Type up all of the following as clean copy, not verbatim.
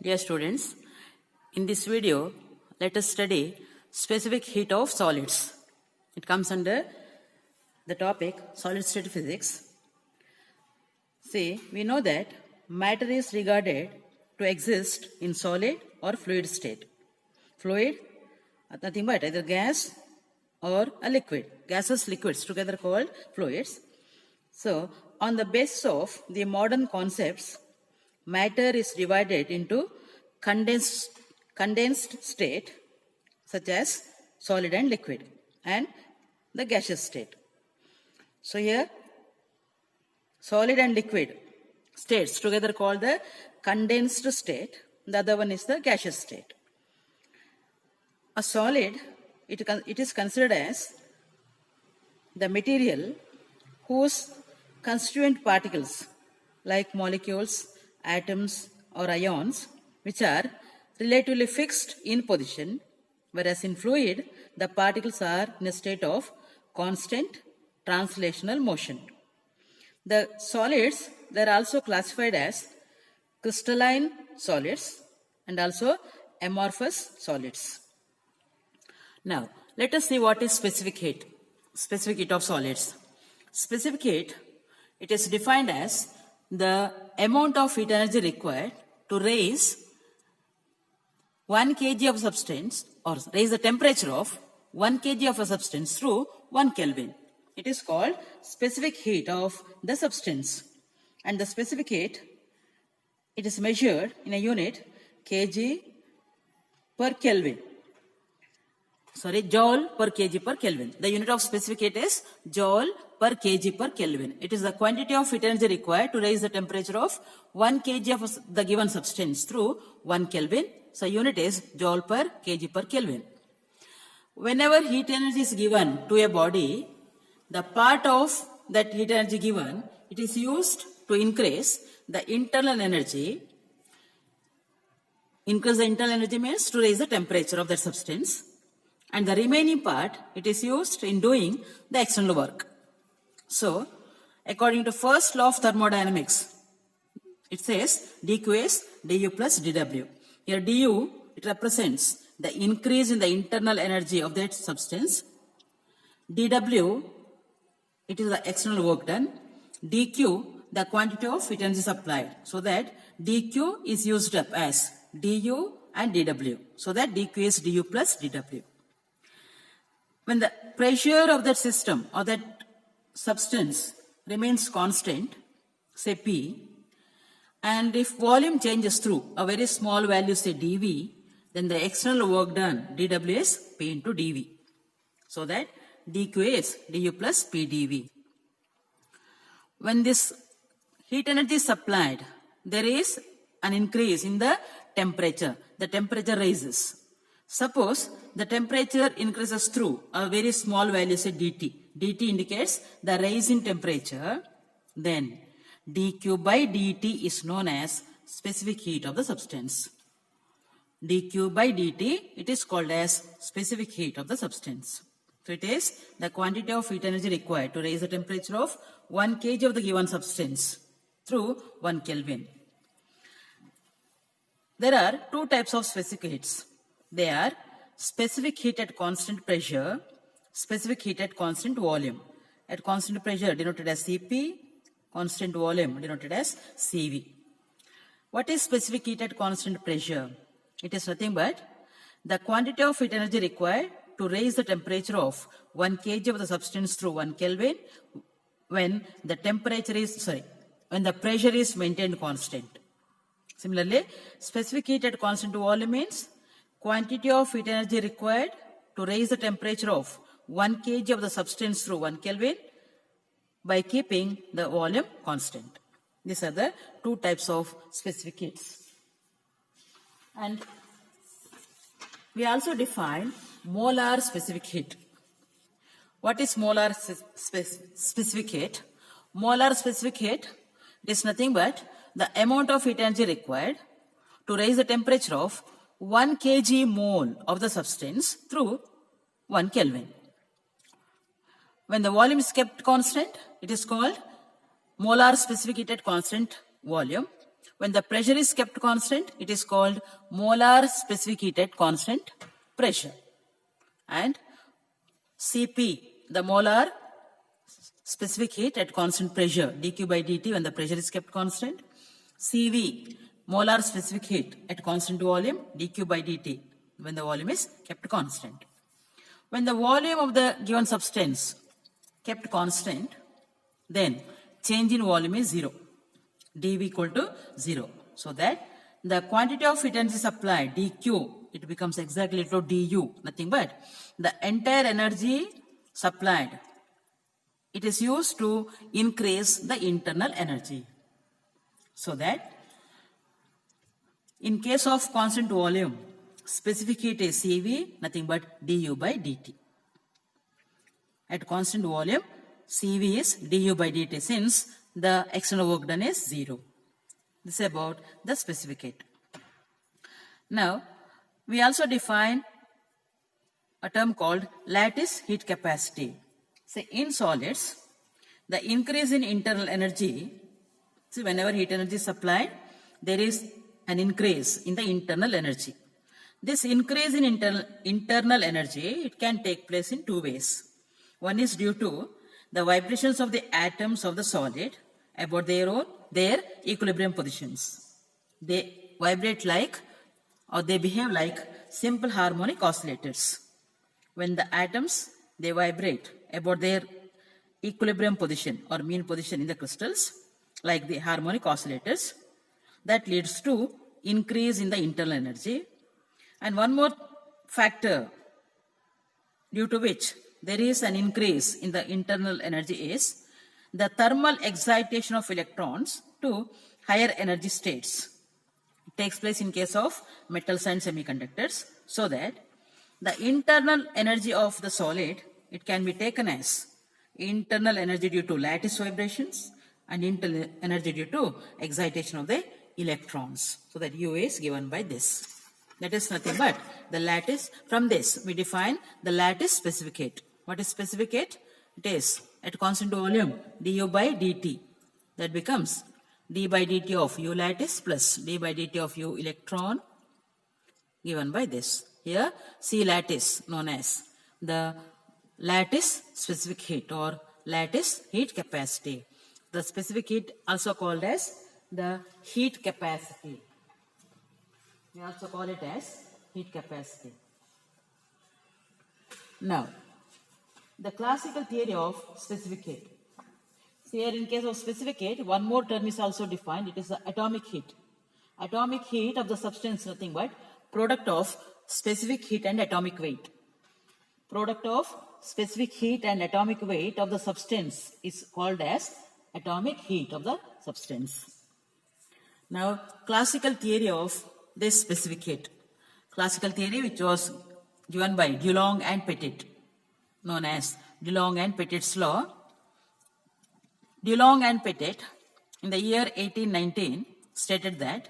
Dear students, in this video, let us study specific heat of solids. It comes under the topic solid state physics. See, we know that matter is regarded to exist in solid or fluid state. Fluid, nothing but either gas or a liquid. Gases, liquids together called fluids. So, on the basis of the modern concepts, matter is divided into condensed state, such as solid and liquid, and the gaseous state. So here, solid and liquid states together called the condensed state. The other one is the gaseous state. A solid, it is considered as the material whose constituent particles like molecules, atoms or ions, which are relatively fixed in position, whereas in fluid, the particles are in a state of constant translational motion. The solids, they are also classified as crystalline solids and also amorphous solids. Now, let us see what is specific heat of solids. Specific heat, it is defined as the amount of heat energy required to raise 1 kg of substance or raise the temperature of 1 kg of a substance through 1 Kelvin. It is called specific heat of the substance. And the specific heat, it is measured in a unit kg per Kelvin. Joule per kg per Kelvin. The unit of specific heat is joule per kg per Kelvin. It is the quantity of heat energy required to raise the temperature of 1 kg of the given substance through 1 Kelvin. So unit is joule per kg per Kelvin. Whenever heat energy is given to a body, the part of that heat energy given, it is used to increase the internal energy. Increase the internal energy means to raise the temperature of that substance. And the remaining part, it is used in doing the external work. So, according to first law of thermodynamics, it says dq is du plus dw. Here du, it represents the increase in the internal energy of that substance. dw, it is the external work done. dq, the quantity of heat energy supplied. So that dq is used up as du and dw. So that dq is du plus dw. When the pressure of that system or that substance remains constant, say P, and if volume changes through a very small value, say dV, then the external work done, dW is P into dV. So that dQ is du plus P dV. When this heat energy is supplied, there is an increase in the temperature. The temperature rises. Suppose the temperature increases through a very small value, say dt. dt indicates the rise in temperature. Then dq by dt is known as specific heat of the substance. dq by dt, it is called as specific heat of the substance. So it is the quantity of heat energy required to raise the temperature of 1 kg of the given substance through 1 Kelvin. There are two types of specific heats. They are specific heat at constant pressure, specific heat at constant volume. At constant pressure denoted as Cp, constant volume denoted as Cv. What is specific heat at constant pressure? It is nothing but the quantity of heat energy required to raise the temperature of 1 kg of the substance through 1 Kelvin when the pressure is maintained constant. Similarly, specific heat at constant volume means quantity of heat energy required to raise the temperature of 1 kg of the substance through 1 Kelvin by keeping the volume constant. These are the two types of specific heats. And we also define molar specific heat. What is molar specific heat? Molar specific heat is nothing but the amount of heat energy required to raise the temperature of 1 kg mole of the substance through 1 Kelvin. When the volume is kept constant, it is called molar specific heat at constant volume. When the pressure is kept constant, it is called molar specific heat at constant pressure. And Cp, the molar specific heat at constant pressure, dQ by dt when the pressure is kept constant. Cv, molar specific heat at constant volume, dQ by dt when the volume is kept constant. When the volume of the given substance kept constant, then change in volume is 0. dV equal to 0. So that the quantity of heat energy supplied, dQ, it becomes exactly equal to du, nothing but the entire energy supplied. It is used to increase the internal energy. So that in case of constant volume, specific heat is Cv, nothing but du by dt. At constant volume, Cv is du by dt since the external work done is 0. This is about the specific heat. Now, we also define a term called lattice heat capacity. So, in solids, the increase in internal energy, see whenever heat energy is supplied, there is an increase in the internal energy. This increase in internal energy, it can take place in two ways. One is due to the vibrations of the atoms of the solid about their equilibrium positions. They vibrate like, or they behave like simple harmonic oscillators. When the atoms, they vibrate about their equilibrium position or mean position in the crystals, like the harmonic oscillators, that leads to increase in the internal energy. And one more factor due to which there is an increase in the internal energy is the thermal excitation of electrons to higher energy states. It takes place in case of metals and semiconductors, so that the internal energy of the solid, it can be taken as internal energy due to lattice vibrations and internal energy due to excitation of the electrons. So that U is given by this. That is nothing but the lattice. From this, we define the lattice specific heat. What is specific heat? It is at constant volume du by dt. That becomes d by dt of U lattice plus d by dt of U electron given by this. Here, C lattice known as the lattice specific heat or lattice heat capacity. The specific heat also called as the heat capacity. We also call it as heat capacity. Now, the classical theory of specific heat. So here in case of specific heat, one more term is also defined. It is the atomic heat. Atomic heat of the substance is nothing but product of specific heat and atomic weight. Product of specific heat and atomic weight of the substance is called as atomic heat of the substance. Now, classical theory of this specific heat. Classical theory which was given by Dulong and Petit, known as Dulong and Petit's law. Dulong and Petit in the year 1819 stated that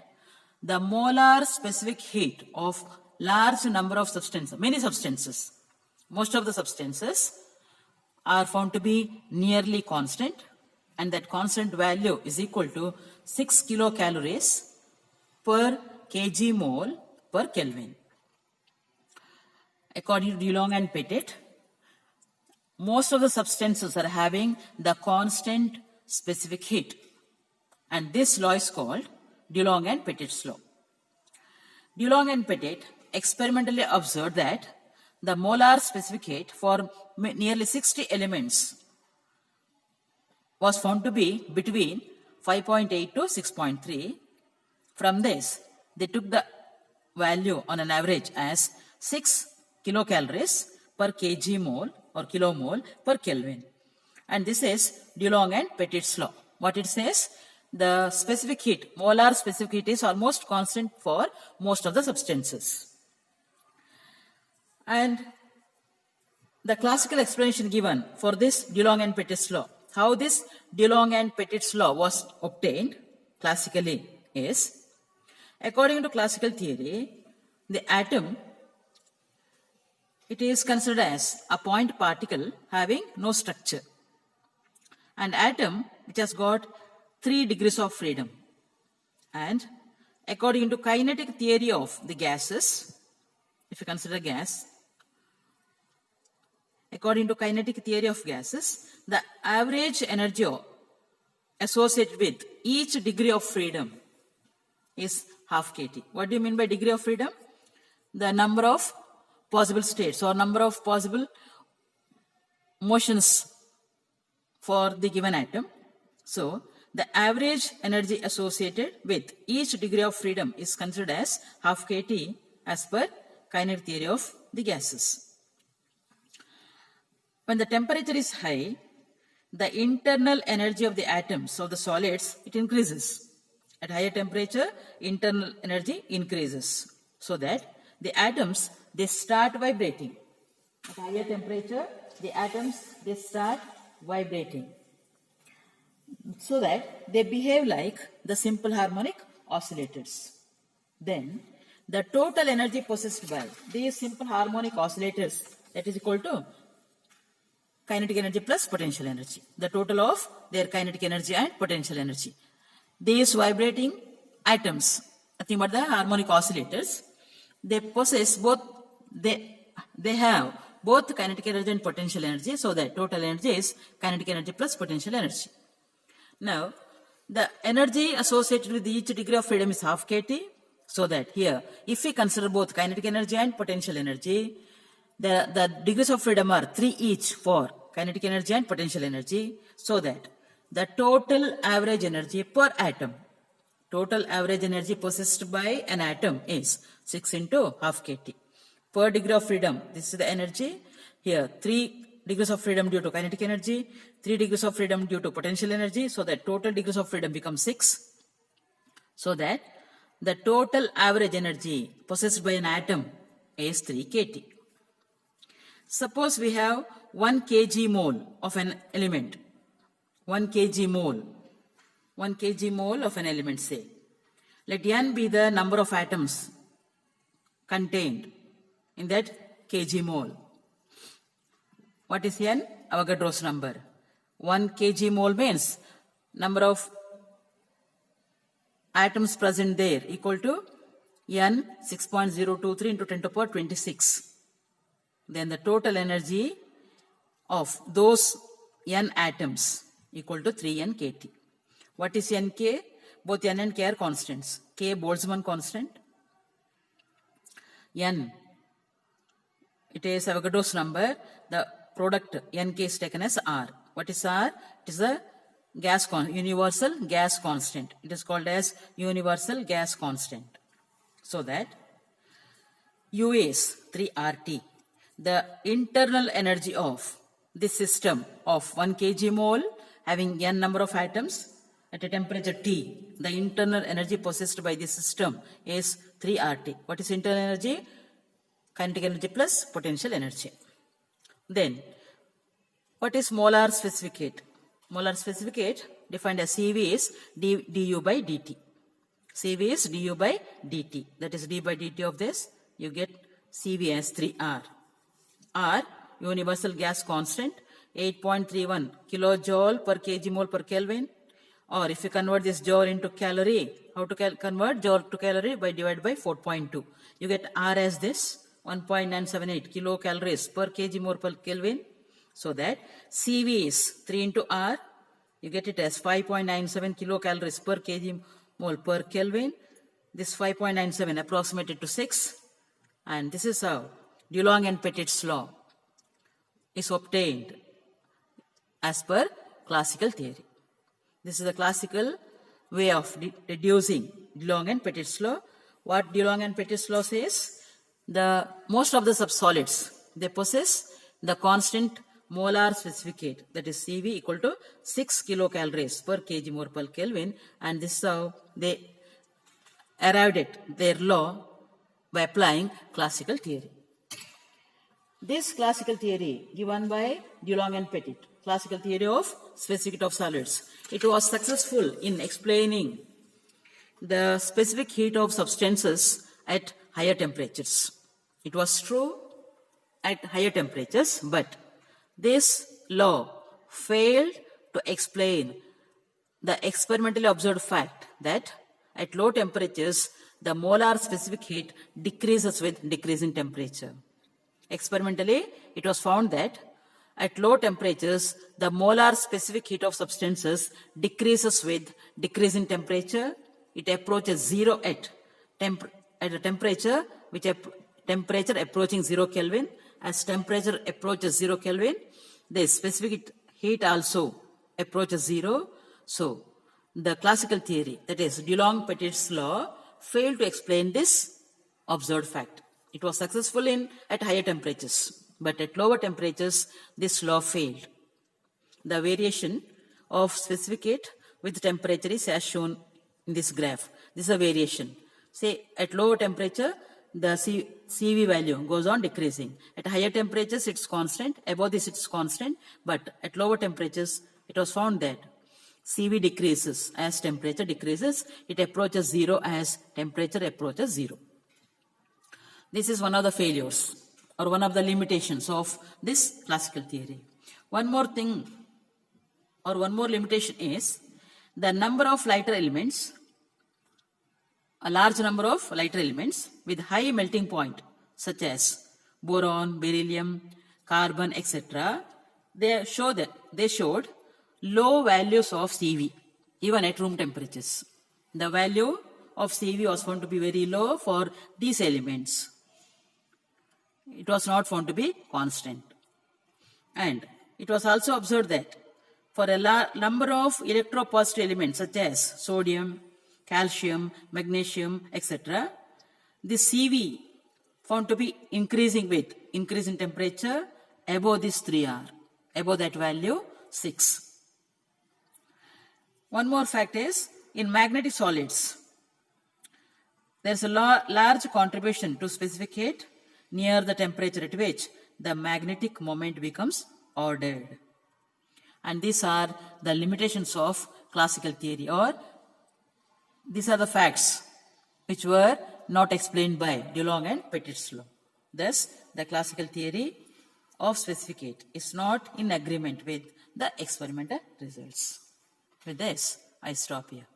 the molar specific heat of large number of substances, many substances, most of the substances are found to be nearly constant, and that constant value is equal to 6 kilocalories per kg mole per Kelvin. According to Dulong and Petit, most of the substances are having the constant specific heat, and this law is called Dulong and Petit's law. Dulong and Petit experimentally observed that the molar specific heat for nearly 60 elements was found to be between 5.8 to 6.3. From this, they took the value on an average as 6 kilocalories per kg mole or kilomole per Kelvin. And this is Dulong and Petit's law. What it says? The specific heat, molar specific heat is almost constant for most of the substances. And the classical explanation given for this Dulong and Petit's law, how this Dulong and Petit's law was obtained classically is, according to classical theory, the atom, it is considered as a point particle having no structure. An atom which has got 3 degrees of freedom. And according to kinetic theory of the gases, if you consider gas, according to kinetic theory of gases, the average energy associated with each degree of freedom is half kT. What do you mean by degree of freedom? The number of possible states or number of possible motions for the given atom. So, the average energy associated with each degree of freedom is considered as half kT as per kinetic theory of the gases. When the temperature is high, the internal energy of the atoms of the solids, it increases. At higher temperature, internal energy increases, so that the atoms, they start vibrating. At higher temperature, the atoms, they start vibrating, so that they behave like the simple harmonic oscillators. Then, the total energy possessed by these simple harmonic oscillators, that is equal to kinetic energy plus potential energy. The total of their kinetic energy and potential energy. These vibrating atoms, nothing but the harmonic oscillators, they possess both, they have both kinetic energy and potential energy, so that total energy is kinetic energy plus potential energy. Now, the energy associated with each degree of freedom is half kT, so that here, if we consider both kinetic energy and potential energy, the degrees of freedom are 3 each for kinetic energy and potential energy, so that the total average energy per atom, total average energy possessed by an atom is 6 into half kT. Per degree of freedom, this is the energy. Here, 3 degrees of freedom due to kinetic energy, 3 degrees of freedom due to potential energy, so that total degrees of freedom become 6. So that the total average energy possessed by an atom is 3 kT. Suppose we have 1 kg mole of an element. 1 kg mole of an element, say. Let n be the number of atoms contained in that kg mole. What is n? Avogadro's number. 1 kg mole means number of atoms present there equal to n 6.023 into 10 to the power 26. Then the total energy of those n atoms equal to 3n kT. What is nk? Both n and k are constants. K, Boltzmann constant. N, it is Avogadro's number. The product nk is taken as R. What is R? It is a universal gas constant. It is called as universal gas constant. So that U is 3RT. The internal energy of this system of 1 kg mole having n number of atoms at a temperature T, the internal energy possessed by this system is 3RT. What is internal energy? Kinetic energy plus potential energy. Then, what is molar specific heat? Molar specific heat defined as CV is du by dt. CV is du by dt. That is d by dt of this. You get CV as 3R. R, universal gas constant, 8.31 kilojoule per kg mole per Kelvin. Or if you convert this joule into calorie, how to convert joule to calorie? By divide by 4.2. You get R as this, 1.978 kilocalories per kg mole per Kelvin. So that CV is 3 into R. You get it as 5.97 kilocalories per kg mole per Kelvin. This 5.97 approximated to 6. And this is how Dulong and Petit's law is obtained as per classical theory. This is the classical way of deducing Dulong and Petit's law. What Dulong and Petit's law says? Most of the subsolids, they possess the constant molar specific heat, that is CV equal to 6 kilocalories per kg mole per Kelvin, and this is how they arrived at their law by applying classical theory. This classical theory given by Dulong and Petit, classical theory of specific heat of solids, it was successful in explaining the specific heat of substances at higher temperatures. It was true at higher temperatures, but this law failed to explain the experimentally observed fact that at low temperatures, the molar specific heat decreases with decrease in temperature. Experimentally, it was found that at low temperatures, the molar specific heat of substances decreases with decrease in temperature. It approaches zero at a temperature temperature approaching 0 Kelvin. As temperature approaches 0 Kelvin, the specific heat also approaches 0. So, the classical theory, that is Dulong-Petit's law, failed to explain this observed fact. It was successful at higher temperatures, but at lower temperatures, this law failed. The variation of specific heat with temperature is as shown in this graph. This is a variation. Say at lower temperature, the CV value goes on decreasing. At higher temperatures, it's constant. Above this, it's constant. But at lower temperatures, it was found that CV decreases as temperature decreases. It approaches 0 as temperature approaches 0. This is one of the failures or one of the limitations of this classical theory. One more thing or one more limitation is the number of lighter elements, a large number of lighter elements with high melting point such as boron, beryllium, carbon, etc. They showed low values of CV even at room temperatures. The value of CV was found to be very low for these elements. It was not found to be constant. And it was also observed that for a number of electropositive elements such as sodium, calcium, magnesium, etc., the CV found to be increasing with increase in temperature above this 3R, above that value 6. One more fact is, in magnetic solids, there is a large contribution to specific heat near the temperature at which the magnetic moment becomes ordered. And these are the limitations of classical theory, or these are the facts which were not explained by Dulong and Petit's law. Thus, the classical theory of specific heat is not in agreement with the experimental results. With this, I stop here.